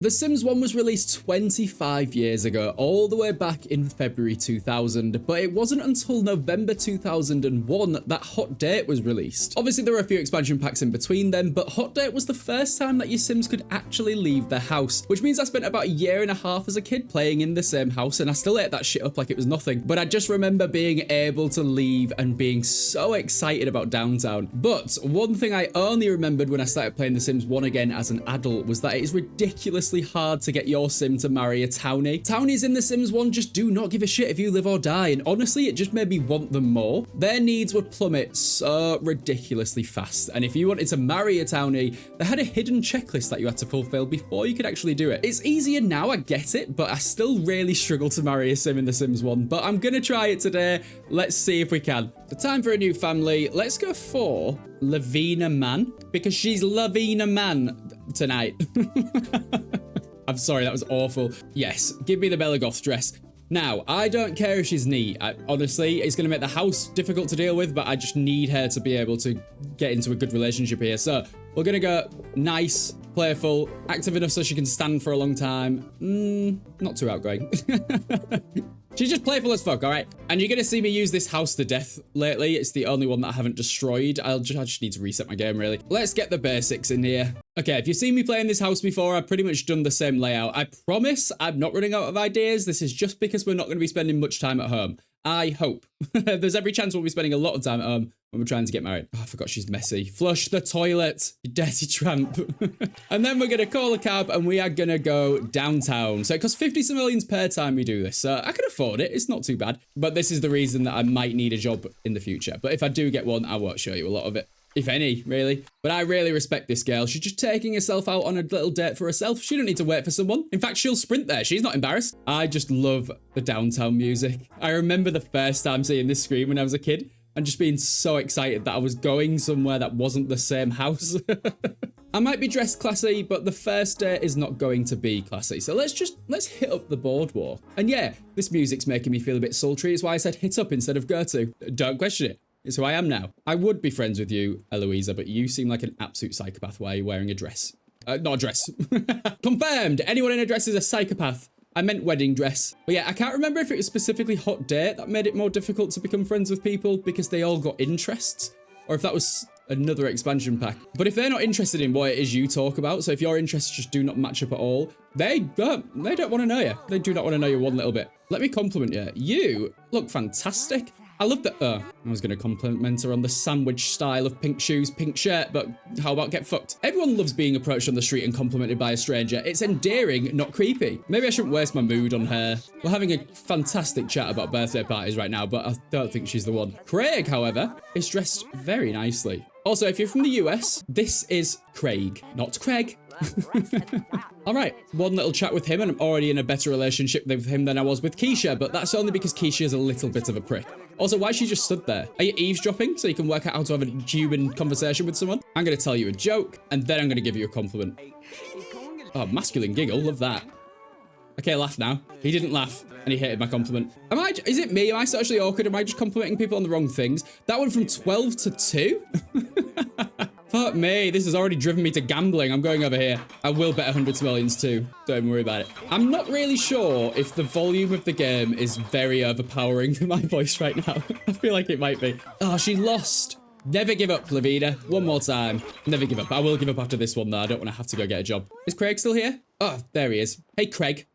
The Sims 1 was released 25 years ago, all the way back in February 2000, but it wasn't until November 2001 that Hot Date was released. Obviously, there were a few expansion packs in between them, but Hot Date was the first time that your Sims could actually leave their house, which means I spent about a year and a half as a kid playing in the same house, and I still ate that shit up like it was nothing. But I just remember being able to leave and being so excited about downtown. But one thing I only remembered when I started playing The Sims 1 again as an adult was that it is ridiculously hard to get your sim to marry a townie. Townies in The Sims 1 just do not give a shit if you live or die, and honestly, it just made me want them more. Their needs would plummet so ridiculously fast, and if you wanted to marry a townie, they had a hidden checklist that you had to fulfill before you could actually do it. It's easier now, I get it, but I still really struggle to marry a sim in The Sims 1, but I'm gonna try it today. Let's see if we can. The time for a new family. Let's go for Lavina Man, because she's Lavina Man tonight. I'm sorry, that was awful. Yes, give me the Belagoth dress. Now, I don't care if she's neat. Honestly, it's going to make the house difficult to deal with, but I just need her to be able to get into a good relationship here. So we're going to go nice, playful, active enough so she can stand for a long time. Not too outgoing. She's just playful as fuck, all right? And you're going to see me use this house to death lately. It's the only one that I haven't destroyed. I just need to reset my game, really. Let's get the basics in here. Okay, if you've seen me playing this house before, I've pretty much done the same layout. I promise I'm not running out of ideas. This is just because we're not going to be spending much time at home. I hope. There's every chance we'll be spending a lot of time at home when we're trying to get married. Oh, I forgot she's messy. Flush the toilet, you dirty tramp. And then we're going to call a cab and we are going to go downtown. So it costs 50 simoleons per time we do this. So I can afford it. It's not too bad. But this is the reason that I might need a job in the future. But if I do get one, I won't show you a lot of it. If any, really. But I really respect this girl. She's just taking herself out on a little date for herself. She don't need to wait for someone. In fact, she'll sprint there. She's not embarrassed. I just love the downtown music. I remember the first time seeing this screen when I was a kid and just being so excited that I was going somewhere that wasn't the same house. I might be dressed classy, but the first date is not going to be classy. So let's hit up the boardwalk. And yeah, this music's making me feel a bit sultry. It's why I said hit up instead of go to. Don't question it. It's who I am now. I would be friends with you, Eloisa, but you seem like an absolute psychopath. Why are you wearing a dress? Not a dress. Confirmed. Anyone in a dress is a psychopath. I meant wedding dress. But yeah, I can't remember if it was specifically Hot Date that made it more difficult to become friends with people because they all got interests, or if that was another expansion pack. But if they're not interested in what it is you talk about, so if your interests just do not match up at all, they don't want to know you. They do not want to know you one little bit. Let me compliment you. You look fantastic. I love that. I was going to compliment her on the sandwich style of pink shoes, pink shirt, but how about get fucked? Everyone loves being approached on the street and complimented by a stranger. It's endearing, not creepy. Maybe I shouldn't waste my mood on her. We're having a fantastic chat about birthday parties right now, but I don't think she's the one. Craig, however, is dressed very nicely. Also, if you're from the US, this is Craig, not Craig. All right, one little chat with him and I'm already in a better relationship with him than I was with Keisha, but that's only because Keisha is a little bit of a prick. Also, why is she just stood there? Are you eavesdropping so you can work out how to have a human conversation with someone? I'm going to tell you a joke and then I'm going to give you a compliment. Oh, masculine giggle, love that. Okay, laugh now. He didn't laugh and he hated my compliment. Is it me? Am I socially awkward? Am I just complimenting people on the wrong things? That went from 12 to 2? Fuck me, this has already driven me to gambling. I'm going over here. I will bet 100 simoleons too. Don't even worry about it. I'm not really sure if the volume of the game is very overpowering for my voice right now. I feel like it might be. Oh, she lost. Never give up, Lavina. One more time. Never give up. I will give up after this one, though. I don't want to have to go get a job. Is Craig still here? Oh, there he is. Hey, Craig.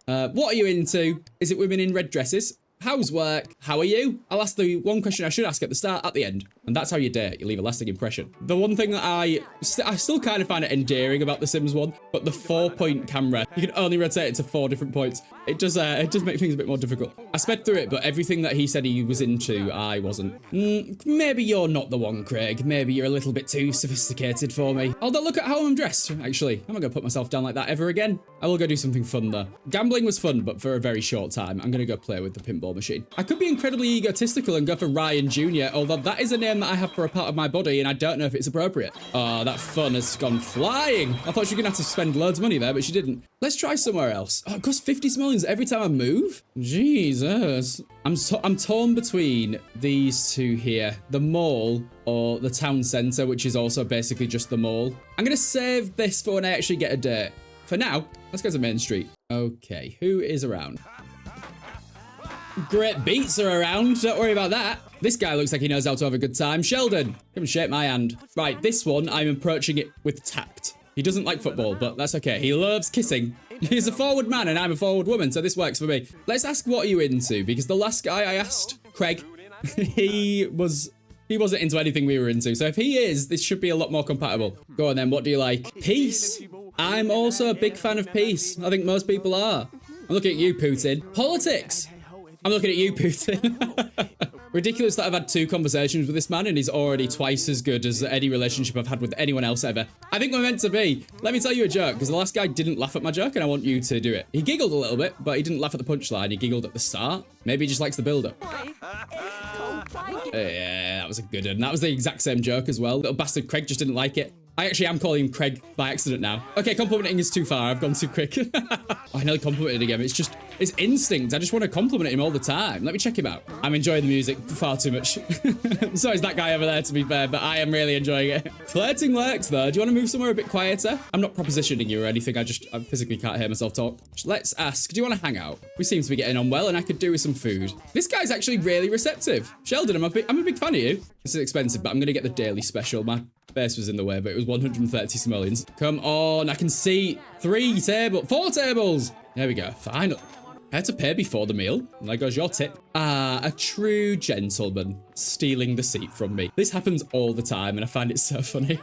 What are you into? Is it women in red dresses? How's work? How are you? I'll ask the one question I should ask at the start, at the end. And that's how you date. You leave a lasting impression. The one thing that I still kind of find it endearing about The Sims 1, but the 4-point camera, you can only rotate it to 4 different points. It does make things a bit more difficult. I sped through it, but everything that he said he was into, I wasn't. Maybe you're not the one, Craig. Maybe you're a little bit too sophisticated for me. Although look at how I'm dressed, actually. I'm not gonna put myself down like that ever again. I will go do something fun though. Gambling was fun, but for a very short time. I'm gonna go play with the pinball football machine. I could be incredibly egotistical and go for Ryan Jr., although that is a name that I have for a part of my body, and I don't know if it's appropriate. Oh, that fun has gone flying. I thought she was gonna have to spend loads of money there, but she didn't. Let's try somewhere else. Oh, it costs 50 simoleons every time I move? Jesus. I'm torn between these two here, the mall or the town centre, which is also basically just the mall. I'm gonna save this for when I actually get a date. For now, let's go to Main Street. Okay, who is around? Great beats are around, don't worry about that. This guy looks like he knows how to have a good time. Sheldon, come and shake my hand. Right, this one, I'm approaching it with tact. He doesn't like football, but that's okay. He loves kissing. He's a forward man and I'm a forward woman, so this works for me. Let's ask what are you into, because the last guy I asked, Craig, he wasn't into anything we were into. So if he is, this should be a lot more compatible. Go on then, what do you like? Peace. I'm also a big fan of peace. I think most people are. I'm looking at you, Putin. Politics. I'm looking at you, Putin. Ridiculous that I've had 2 conversations with this man and he's already twice as good as any relationship I've had with anyone else ever. I think we're meant to be. Let me tell you a joke, because the last guy didn't laugh at my joke and I want you to do it. He giggled a little bit, but he didn't laugh at the punchline. He giggled at the start. Maybe he just likes the build-up. Yeah, that was a good one. That was the exact same joke as well. Little bastard Craig just didn't like it. I actually am calling him Craig by accident now. Okay, complimenting is too far. I've gone too quick. I nearly complimented again. It's instinct. I just want to compliment him all the time. Let me check him out. I'm enjoying the music far too much. So is that guy over there, to be fair, but I am really enjoying it. Flirting works, though. Do you want to move somewhere a bit quieter? I'm not propositioning you or anything. I physically can't hear myself talk. Let's ask, do you want to hang out? We seem to be getting on well, and I could do with some food. This guy's actually really receptive. Sheldon, I'm a big fan of you. This is expensive, but I'm going to get the daily special. My face was in the way, but it was 130 simoleons. Come on, I can see 4 tables. There we go. Fine. I had to pay before the meal. And there goes your tip. Ah, a true gentleman stealing the seat from me. This happens all the time, and I find it so funny.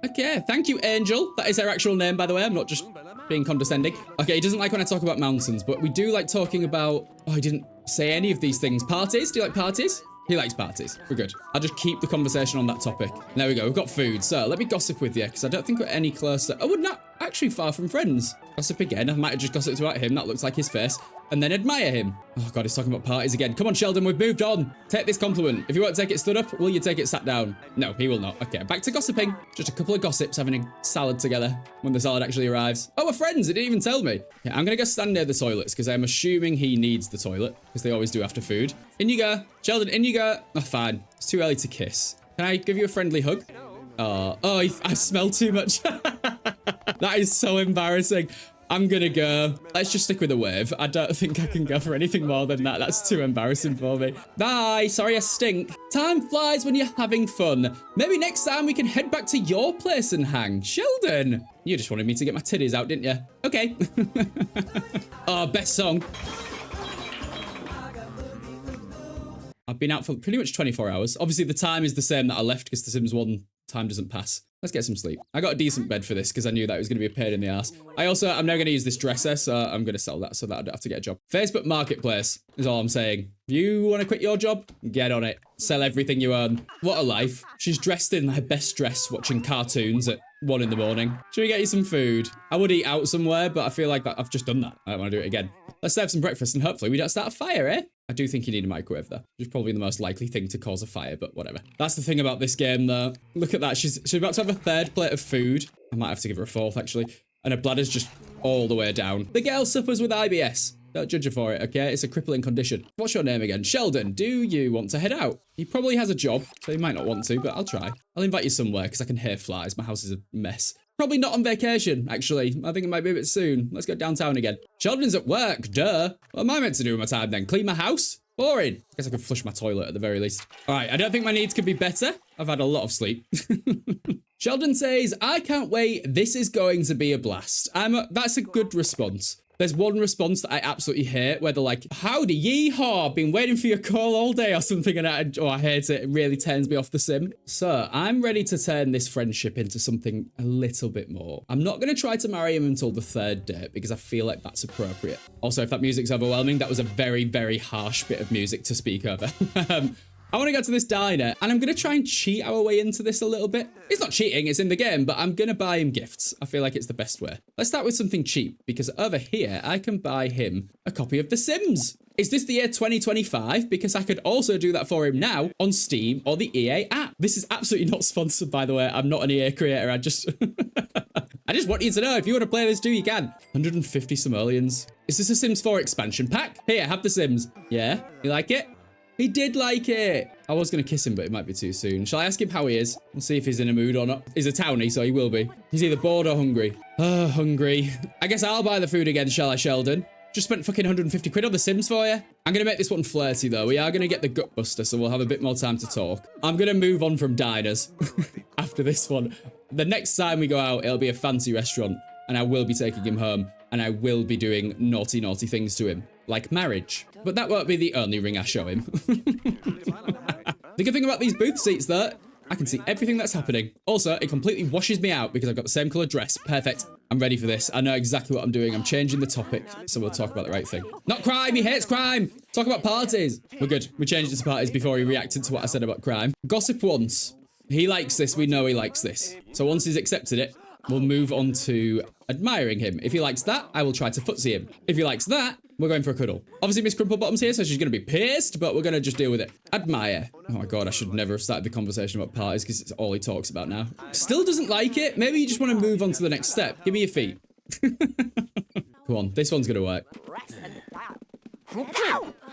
Okay, thank you, Angel. That is her actual name, by the way. I'm not just being condescending. Okay, he doesn't like when I talk about mountains, but we do like talking about... Oh, he didn't say any of these things. Parties? Do you like parties? He likes parties. We're good. I'll just keep the conversation on that topic. There we go. We've got food. So let me gossip with you, because I don't think we're any closer. Oh, we're not actually far from friends. Gossip again. I might have just gossiped about him. That looks like his face. And then admire him. Oh, God, he's talking about parties again. Come on, Sheldon. We've moved on. Take this compliment. If you won't take it stood up, will you take it sat down? No, he will not. Okay, back to gossiping. Just a couple of gossips having a salad together when the salad actually arrives. Oh, we're friends. It didn't even tell me. Okay, I'm going to go stand near the toilets because I'm assuming he needs the toilet because they always do after food. In you go. Sheldon, in you go. Oh, fine. It's too early to kiss. Can I give you a friendly hug? Oh, I smell too much. That is so embarrassing. I'm gonna go. Let's just stick with a wave. I don't think I can go for anything more than that. That's too embarrassing for me. Bye. Sorry I stink. Time flies when you're having fun. Maybe next time we can head back to your place and hang. Sheldon, you just wanted me to get my titties out, didn't you? Okay. Oh, best song. I've been out for pretty much 24 hours. Obviously, the time is the same that I left because The Sims 1 time doesn't pass. Let's get some sleep. I got a decent bed for this because I knew that it was going to be a pain in the ass. I'm now going to use this dresser, so I'm going to sell that so that I don't have to get a job. Facebook Marketplace is all I'm saying. You want to quit your job? Get on it. Sell everything you own. What a life. She's dressed in her best dress watching cartoons at 1 in the morning. Should we get you some food? I would eat out somewhere, but I feel like I've just done that. I don't want to do it again. Let's have some breakfast and hopefully we don't start a fire, eh? I do think you need a microwave though. Which is probably the most likely thing to cause a fire, but whatever. That's the thing about this game though. Look at that. She's about to have a 3rd plate of food. I might have to give her a 4th actually. And her bladder's just all the way down. The girl suffers with IBS. Don't judge her for it, okay? It's a crippling condition. What's your name again? Sheldon, do you want to head out? He probably has a job, so he might not want to, but I'll try. I'll invite you somewhere because I can hear flies. My house is a mess. Probably not on vacation, actually. I think it might be a bit soon. Let's go downtown again. Sheldon's at work, duh. What am I meant to do with my time then? Clean my house? Boring. I guess I could flush my toilet at the very least. All right, I don't think my needs could be better. I've had a lot of sleep. Sheldon says, I can't wait. This is going to be a blast. That's a good response. There's one response that I absolutely hate where they're like, howdy, yeehaw, been waiting for your call all day or something, and I hate it. It really turns me off the sim. So I'm ready to turn this friendship into something a little bit more. I'm not going to try to marry him until the 3rd date because I feel like that's appropriate. Also, if that music's overwhelming, that was a very, very harsh bit of music to speak over. I want to go to this diner and I'm going to try and cheat our way into this a little bit. It's not cheating, it's in the game, but I'm going to buy him gifts. I feel like it's the best way. Let's start with something cheap because over here I can buy him a copy of The Sims. Is this the year 2025? Because I could also do that for him now on Steam or the EA app. This is absolutely not sponsored, by the way. I'm not an EA creator. I just want you to know, if you want to play this too, you can. 150 simoleons. Is this a Sims 4 expansion pack? Here, have The Sims. Yeah? You like it? He did like it. I was going to kiss him, but it might be too soon. Shall I ask him how he is? We'll see if he's in a mood or not. He's a townie, so he will be. He's either bored or hungry. Oh, hungry. I guess I'll buy the food again, shall I, Sheldon? Just spent fucking 150 quid on The Sims for you. I'm going to make this one flirty, though. We are going to get the gut buster, so we'll have a bit more time to talk. I'm going to move on from diners after this one. The next time we go out, it'll be a fancy restaurant, and I will be taking him home, and I will be doing naughty, naughty things to him, like marriage. But that won't be the only ring I show him. The good thing about these booth seats, though, I can see everything that's happening. Also, it completely washes me out because I've got the same colour dress. Perfect. I'm ready for this. I know exactly what I'm doing. I'm changing the topic, so we'll talk about the right thing. Not crime. He hates crime. Talk about parties. We're good. We changed it to parties before he reacted to what I said about crime. Gossip once. He likes this. We know he likes this. So once he's accepted it, we'll move on to admiring him. If he likes that, I will try to footsie him. If he likes that, we're going for a cuddle. Obviously, Miss Crumplebottom's here, so she's going to be pissed, but we're going to just deal with it. Admire. Oh my god, I should never have started the conversation about parties because it's all he talks about now. Still doesn't like it. Maybe you just want to move on to the next step. Give me your feet. Come on, this one's going to work.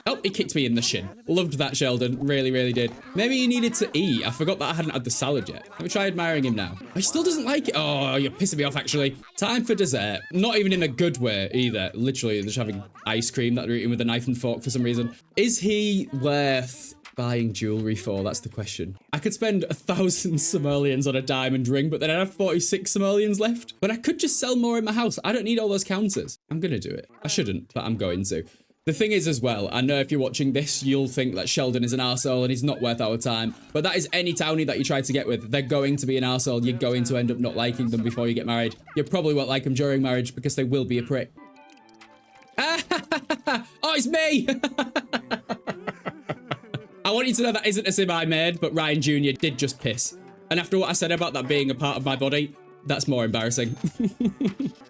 Oh, he kicked me in the shin. Loved that, Sheldon. Really, really did. Maybe he needed to eat. I forgot that I hadn't had the salad yet. Let me try admiring him now. He still doesn't like it. Oh, you're pissing me off, actually. Time for dessert. Not even in a good way, either. Literally, just having ice cream that they're eating with a knife and fork for some reason. Is he worth buying jewelry for? That's the question. I could spend 1,000 simoleons on a diamond ring, but then I'd have 46 simoleons left. But I could just sell more in my house. I don't need all those counters. I'm going to do it. I shouldn't, but I'm going to. The thing is as well, I know if you're watching this, you'll think that Sheldon is an arsehole and he's not worth our time. But that is any townie that you try to get with. They're going to be an arsehole. You're going to end up not liking them before you get married. You probably won't like them during marriage because they will be a prick. Oh, it's me! I want you to know that isn't a sim I made, but Ryan Jr. did just piss. And after what I said about that being a part of my body, that's more embarrassing.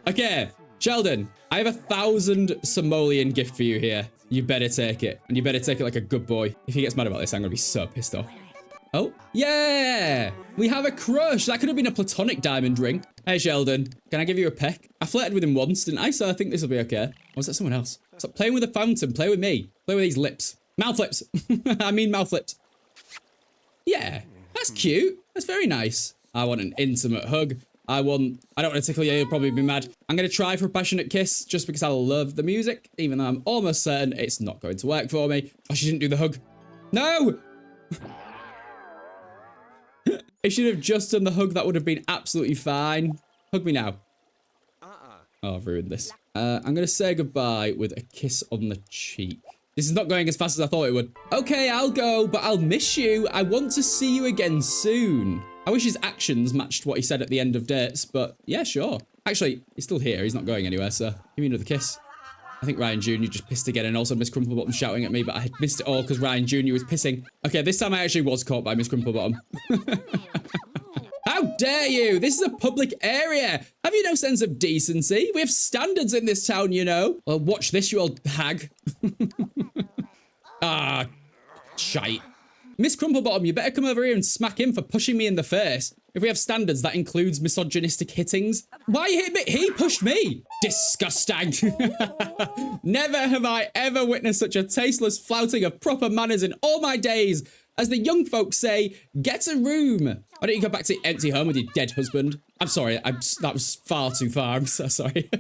Okay. Sheldon, I have 1,000 simoleon gift for you here. You better take it. And you better take it like a good boy. If he gets mad about this, I'm going to be so pissed off. Oh, yeah. We have a crush. That could have been a platonic diamond ring. Hey, Sheldon, can I give you a peck? I flirted with him once, didn't I? So I think this will be okay. Or was that someone else? Stop playing with a fountain. Play with me. Play with these lips. Mouth lips. I mean mouth lips. Yeah, that's cute. That's very nice. I want an intimate hug. I don't want to tickle you, you'll probably be mad. I'm going to try for a passionate kiss just because I love the music, even though I'm almost certain it's not going to work for me. Oh, she didn't do the hug. No! If she'd have just done the hug, that would have been absolutely fine. Hug me now. Oh, I've ruined this. I'm going to say goodbye with a kiss on the cheek. This is not going as fast as I thought it would. Okay, I'll go, but I'll miss you. I want to see you again soon. I wish his actions matched what he said at the end of dates, but yeah, sure. Actually, he's still here. He's not going anywhere, so give me another kiss. I think Ryan Jr. just pissed again, and also Miss Crumplebottom shouting at me, but I had missed it all because Ryan Jr. was pissing. Okay, this time I actually was caught by Miss Crumplebottom. How dare you? This is a public area. Have you no sense of decency? We have standards in this town, you know. Well, watch this, you old hag. Ah, shite. Miss Crumplebottom, you better come over here and smack him for pushing me in the face. If we have standards, that includes misogynistic hittings. Why hit me? He pushed me. Disgusting. Never have I ever witnessed such a tasteless flouting of proper manners in all my days. As the young folks say, get a room. Why don't you go back to your empty home with your dead husband? I'm sorry, that was far too far. I'm so sorry.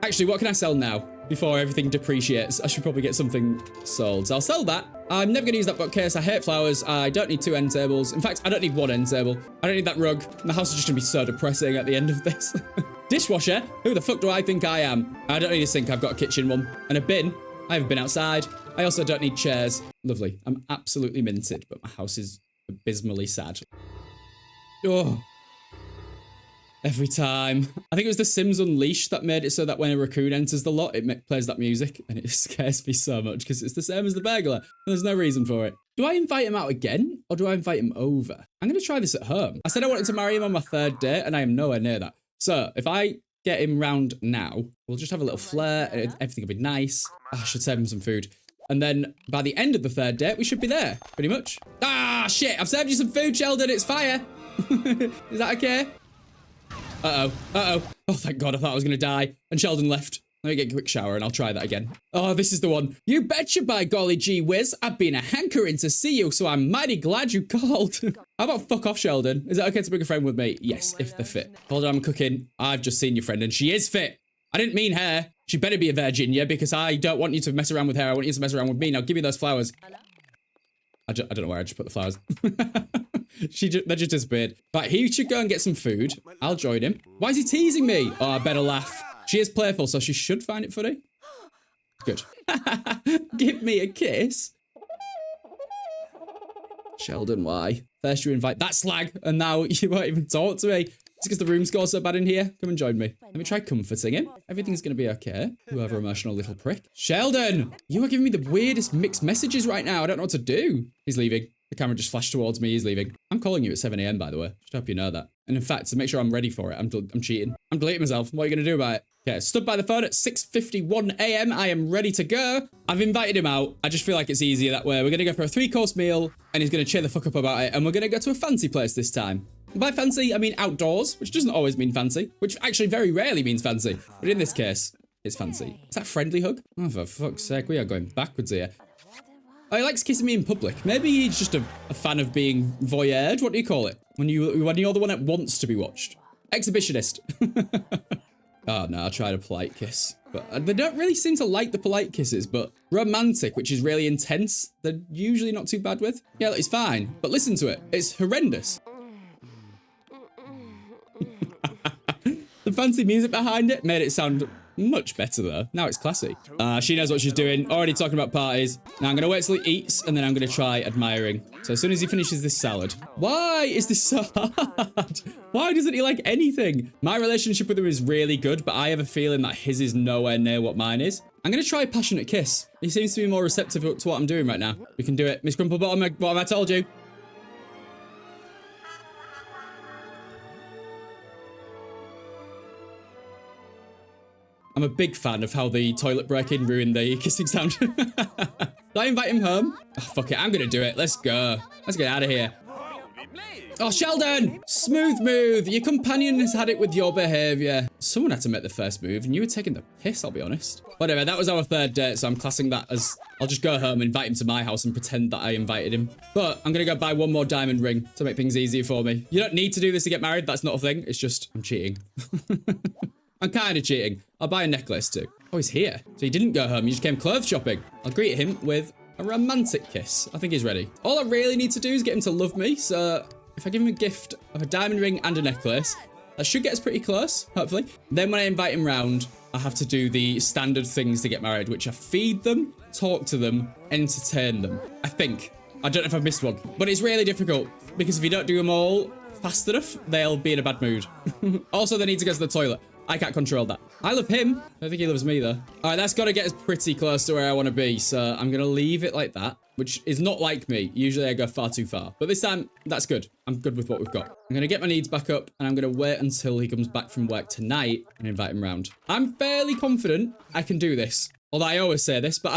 Actually, what can I sell now? Before everything depreciates, I should probably get something sold. So I'll sell that. I'm never going to use that bookcase. I hate flowers. I don't need 2 end tables. In fact, I don't need 1 end table. I don't need that rug. My house is just going to be so depressing at the end of this. Dishwasher? Who the fuck do I think I am? I don't need a sink. I've got a kitchen one. And a bin. I have a bin outside. I also don't need chairs. Lovely. I'm absolutely minted, but my house is abysmally sad. Oh. Every time. I think it was The Sims Unleashed that made it so that when a raccoon enters the lot, it plays that music. And it scares me so much because it's the same as the burglar. And there's no reason for it. Do I invite him out again or do I invite him over? I'm going to try this at home. I said I wanted to marry him on my 3rd date and I am nowhere near that. So if I get him round now, we'll just have a little flair and everything will be nice. I should serve him some food. And then by the end of the 3rd date, we should be there, pretty much. Ah, shit, I've served you some food, Sheldon, it's fire. Is that okay? Uh-oh, uh-oh. Oh, thank God, I thought I was going to die. And Sheldon left. Let me get a quick shower and I'll try that again. Oh, this is the one. You betcha, by golly gee whiz. I've been a hankering to see you, so I'm mighty glad you called. How about fuck off, Sheldon? Is it okay to bring a friend with me? Yes, if they're fit. Hold on, I'm cooking. I've just seen your friend and she is fit. I didn't mean her. She better be a virgin, yeah, because I don't want you to mess around with her. I want you to mess around with me. Now give me those flowers. I don't know where I just put the flowers. They just disappeared. Right, he should go and get some food. I'll join him. Why is he teasing me? Oh, I better laugh. She is playful, so she should find it funny. Good. Give me a kiss. Sheldon, why? First you invite that slag, and now you won't even talk to me. It's because the room score's so bad in here. Come and join me. Let me try comforting him. Everything's going to be okay. Whoever emotional little prick. Sheldon! You are giving me the weirdest mixed messages right now. I don't know what to do. He's leaving. The camera just flashed towards me. He's leaving. I'm calling you at 7 AM, by the way. Just hope you know that. And in fact, to make sure I'm ready for it, I'm cheating. I'm deleting myself. What are you going to do about it? Okay, stood by the phone at 6:51 AM. I am ready to go. I've invited him out. I just feel like it's easier that way. We're going to go for a 3-course meal, and he's going to cheer the fuck up about it. And we're going to go to a fancy place this time. By fancy, I mean outdoors, which doesn't always mean fancy, which actually very rarely means fancy. But in this case, it's fancy. Is that a friendly hug? Oh, for fuck's sake, we are going backwards here. Oh, he likes kissing me in public. Maybe he's just a fan of being voyeured. What do you call it? When you're the one that wants to be watched. Exhibitionist. Oh, no, I tried a polite kiss. But they don't really seem to like the polite kisses, but romantic, which is really intense, they're usually not too bad with. Yeah, it's fine, but listen to it. It's horrendous. The fancy music behind it made it sound much better though. Now it's classy. She knows what she's doing. Already talking about parties. Now I'm going to wait till he eats and then I'm going to try admiring. So as soon as he finishes this salad. Why is this so hard? Why doesn't he like anything? My relationship with him is really good, but I have a feeling that his is nowhere near what mine is. I'm going to try a passionate kiss. He seems to be more receptive to what I'm doing right now. We can do it. Miss Crumplebottom, what have I told you? I'm a big fan of how the toilet break-in ruined the kissing sound. Did I invite him home? Oh, fuck it, I'm gonna do it. Let's go. Let's get out of here. Oh, Sheldon! Smooth move. Your companion has had it with your behavior. Someone had to make the first move, and you were taking the piss, I'll be honest. Whatever, that was our 3rd date, so I'm classing that as... I'll just go home, invite him to my house, and pretend that I invited him. But I'm gonna go buy one more diamond ring to make things easier for me. You don't need to do this to get married. That's not a thing. It's just, I'm cheating. I'm kind of cheating. I'll buy a necklace too. Oh, he's here. So he didn't go home. He just came clothes shopping. I'll greet him with a romantic kiss. I think he's ready. All I really need to do is get him to love me. So if I give him a gift of a diamond ring and a necklace, that should get us pretty close, hopefully. Then when I invite him round, I have to do the standard things to get married, which are feed them, talk to them, entertain them. I think. I don't know if I've missed one, but it's really difficult because if you don't do them all fast enough, they'll be in a bad mood. Also, they need to go to the toilet. I can't control that. I love him. I don't think he loves me, though. All right, that's got to get us pretty close to where I want to be. So I'm going to leave it like that, which is not like me. Usually I go far too far. But this time, that's good. I'm good with what we've got. I'm going to get my needs back up, and I'm going to wait until he comes back from work tonight and invite him round. I'm fairly confident I can do this. Although I always say this, but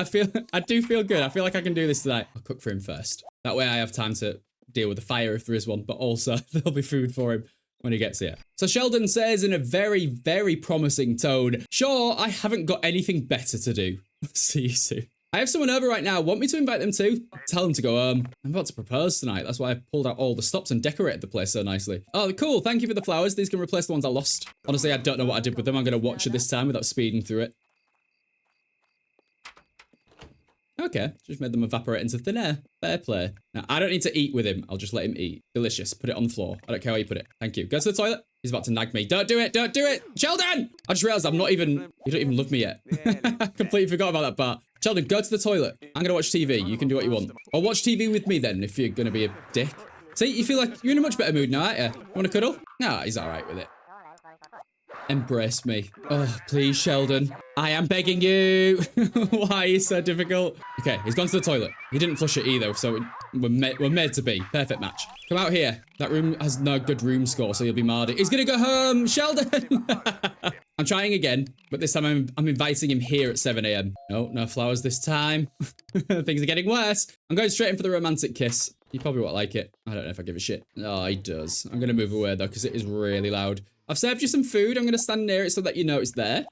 I do feel good. I feel like I can do this tonight. I'll cook for him first. That way I have time to deal with the fire if there is one, but also there'll be food for him when he gets here. So Sheldon says in a very, very promising tone, sure, I haven't got anything better to do. See you soon. I have someone over right now. Want me to invite them too? Tell them to go home. I'm about to propose tonight. That's why I pulled out all the stops and decorated the place so nicely. Oh, cool. Thank you for the flowers. These can replace the ones I lost. Honestly, I don't know what I did with them. I'm going to watch it this time without speeding through it. Okay, just made them evaporate into thin air. Fair play. Now, I don't need to eat with him. I'll just let him eat. Delicious. Put it on the floor. I don't care where you put it. Thank you. Go to the toilet. He's about to nag me. Don't do it. Don't do it. Sheldon! I just realized I'm not even... You don't even love me yet. I completely forgot about that part. Sheldon, go to the toilet. I'm going to watch TV. You can do what you want. Or watch TV with me then, if you're going to be a dick. See, you feel like you're in a much better mood now, aren't you? You want to cuddle? Nah, he's all right with it. Embrace me. Oh, please, Sheldon. I am begging you. Why is so difficult? Okay, he's gone to the toilet. He didn't flush it either, so We're made to be. Perfect match. Come out here. That room has no good room score, so you'll be marred. He's gonna go home, Sheldon. I'm trying again, but this time I'm inviting him here at 7 a.m. No, no flowers this time. Things are getting worse. I'm going straight in for the romantic kiss. He probably won't like it. I don't know if I give a shit. Oh, he does. I'm gonna move away though, because it is really loud. I've served you some food. I'm gonna stand near it so that you know it's there.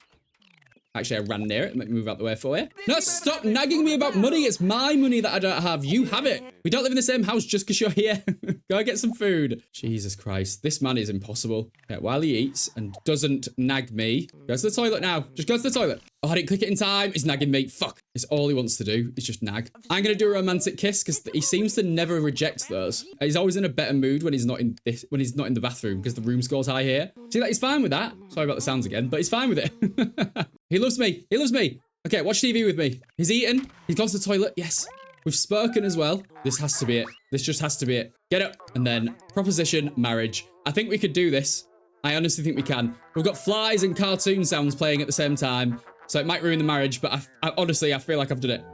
Actually, I ran near it. Let me move out the way for you. No, stop nagging me about money. It's my money that I don't have. You have it. We don't live in the same house just because you're here. Go get some food. Jesus Christ. This man is impossible. Okay, while he eats and doesn't nag me. Go to the toilet now. Just go to the toilet. Oh, I didn't click it in time. He's nagging me. Fuck. It's all he wants to do. Is just nag. I'm going to do a romantic kiss because he seems to never reject those. He's always in a better mood when he's not in the bathroom because the room score's high here. See that? He's fine with that. Sorry about the sounds again, but he's fine with it. He loves me. He loves me. Okay, watch TV with me. He's eaten. He's gone to the toilet. Yes. We've spoken as well. This has to be it. This just has to be it. Get up. And then proposition, marriage. I think we could do this. I honestly think we can. We've got flies and cartoon sounds playing at the same time. So it might ruin the marriage, but I honestly, I feel like I've done it.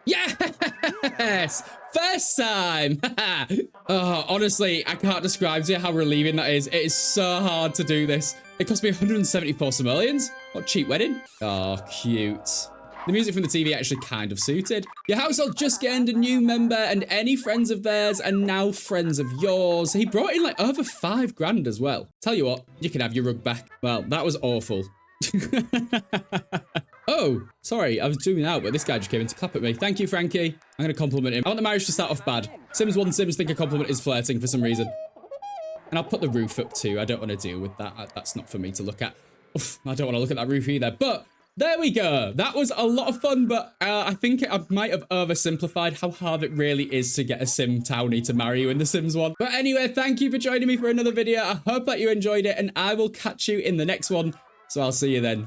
Yes! First time! Oh, honestly, I can't describe to you how relieving that is. It is so hard to do this. It cost me 174 simoleons. What a cheap wedding. Oh, cute. The music from the TV actually kind of suited. Your household just gained a new member and any friends of theirs are now friends of yours. He brought in like over 5 grand as well. Tell you what, you can have your rug back. Well, that was awful. Oh, sorry, I was zooming out, but this guy just came in to clap at me. Thank you, Frankie. I'm going to compliment him. I want the marriage to start off bad. Sims 1 Sims think a compliment is flirting for some reason. And I'll put the roof up too. I don't want to deal with that. That's not for me to look at. Oof, I don't want to look at that roof either. But there we go. That was a lot of fun, but I think I might have oversimplified how hard it really is to get a Sim townie to marry you in The Sims 1. But anyway, thank you for joining me for another video. I hope that you enjoyed it, and I will catch you in the next one. So I'll see you then.